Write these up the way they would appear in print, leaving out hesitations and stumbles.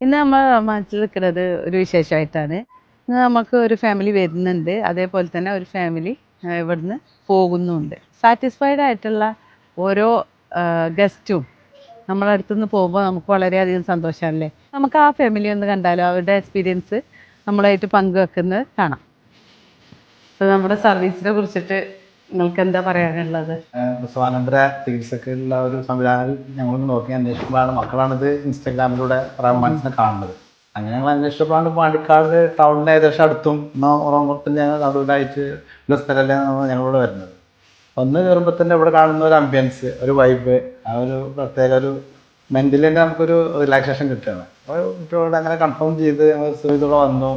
ഇന്ന് നമ്മൾ മനസ്സിൽ നിൽക്കുന്നത് ഒരു വിശേഷമായിട്ടാണ്. ഇന്ന് നമുക്ക് ഒരു ഫാമിലി വരുന്നുണ്ട്, അതേപോലെ തന്നെ ഒരു ഫാമിലി ഇവിടുന്ന് പോകുന്നുമുണ്ട്. സാറ്റിസ്ഫൈഡ് ആയിട്ടുള്ള ഓരോ ഗസ്റ്റും നമ്മളെ അടുത്തുനിന്ന് പോകുമ്പോൾ നമുക്ക് വളരെയധികം സന്തോഷമല്ലേ. നമുക്ക് ആ ഫാമിലി ഒന്ന് കണ്ടാലോ, അവരുടെ എക്സ്പീരിയൻസ് നമ്മളായിട്ട് പങ്കുവെക്കുന്നത് കാണാം. അപ്പോൾ നമ്മുടെ സർവീസിനെ കുറിച്ചിട്ട് നിങ്ങൾക്ക് എന്താ പറയാനുള്ളത്? പ്രസവാനന്തര ചികിത്സക്കുള്ള ഒരു സംവിധാനം ഞങ്ങൾ നോക്കി അന്വേഷിക്കുമ്പോഴാണ് മക്കളാണിത് ഇൻസ്റ്റാഗ്രാമിലൂടെ റഹ്മാൻസിനെ കാണുന്നത്. അങ്ങനെ ഞങ്ങൾ അന്വേഷിച്ചപ്പോഴാണ് പാണ്ടിക്കാട് ടൗണിന് ഏകദേശം അടുത്തും ഉറങ്ങുമ്പത്തും ഞങ്ങൾ നടുവിലായിട്ട് ഉള്ള സ്ഥലമല്ലേ ഞങ്ങളിവിടെ വരുന്നത്. ഒന്ന് കയറുമ്പോൾ തന്നെ ഇവിടെ കാണുന്ന ഒരു അംബിയൻസ്, ഒരു വൈബ്, ആ ഒരു പ്രത്യേക ഒരു മെൻ്റലി തന്നെ നമുക്കൊരു റിലാക്സേഷൻ കിട്ടുകയാണ്. അപ്പോൾ കുട്ടികളോട് അങ്ങനെ കൺഫേം ചെയ്ത് ഞങ്ങൾ സുഖത്തോടെ വന്നു.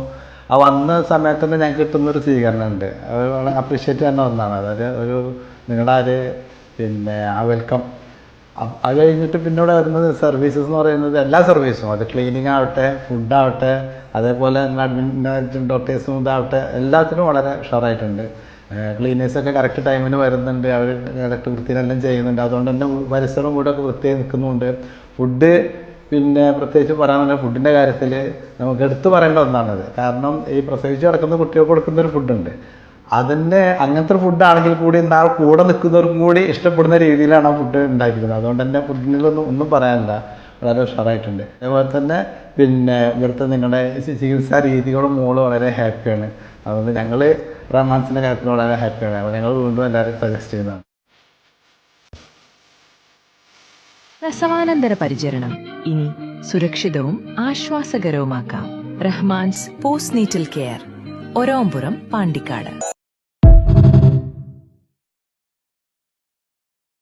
ആ വന്ന സമയത്ത് തന്നെ ഞങ്ങൾക്ക് കിട്ടുന്നൊരു സ്വീകരണമുണ്ട്, അത് വളരെ അപ്രീഷിയേറ്റ് ചെയ്യുന്ന ഒന്നാണ്. അതായത് ഒരു നിങ്ങളുടെ ആ വെൽക്കം. അത് കഴിഞ്ഞിട്ട് പിന്നെ ഇവിടെ വരുന്നത് സർവീസസ് എന്ന് പറയുന്നത് എല്ലാ സർവീസും, അത് ക്ലീനിങ് ആവട്ടെ, ഫുഡാവട്ടെ, അതേപോലെ അഡ്മിൻ ഡോക്ടേഴ്സും ഇതാവട്ടെ, എല്ലാത്തിനും വളരെ ഉഷാറായിട്ടുണ്ട്. ക്ലീനേഴ്സൊക്കെ കറക്റ്റ് ടൈമിന് വരുന്നുണ്ട്, അവർ കറക്റ്റ് വൃത്തിയിലെല്ലാം ചെയ്യുന്നുണ്ട്. അതുകൊണ്ട് തന്നെ പരിസരം കൂടെയൊക്കെ വൃത്തിയായി നിൽക്കുന്നുണ്ട്. ഫുഡ് പിന്നെ പ്രത്യേകിച്ച് പറയാനുള്ള ഫുഡിൻ്റെ കാര്യത്തിൽ നമുക്ക് എടുത്തു പറയേണ്ട ഒന്നാണത്. കാരണം ഈ പ്രസവിച്ച് കിടക്കുന്ന കുട്ടികൾക്ക് കൊടുക്കുന്നൊരു ഫുഡുണ്ട്, അതിൻ്റെ അങ്ങനത്തെ ഒരു ഫുഡാണെങ്കിൽ കൂടി കൂടെ നിൽക്കുന്നവർക്കും കൂടി ഇഷ്ടപ്പെടുന്ന രീതിയിലാണ് ആ ഫുഡ് ഉണ്ടാക്കിയിരുന്നത്. അതുകൊണ്ട് തന്നെ ഒന്നും പറയാനില്ല, വളരെ ഉഷാറായിട്ടുണ്ട്. അതേപോലെ തന്നെ ഇവിടുത്തെ നിങ്ങളുടെ ചികിത്സാ രീതികളും മോള് വളരെ ഹാപ്പിയാണ്. അതുകൊണ്ട് ഞങ്ങൾ റഹ്മാൻസിൻ്റെ കാര്യത്തിൽ വളരെ ഹാപ്പിയാണ്. അപ്പോൾ ഞങ്ങൾ വീണ്ടും എല്ലാവരും സജസ്റ്റ് ചെയ്യുന്നതാണ്. പ്രസവാനന്തര പരിചരണം ഇനി സുരക്ഷിതവും ആശ്വാസകരവുമാക്കാം. Rahman's post നീറ്റൽ care, ഒരോമ്പുറം, Pandikkad.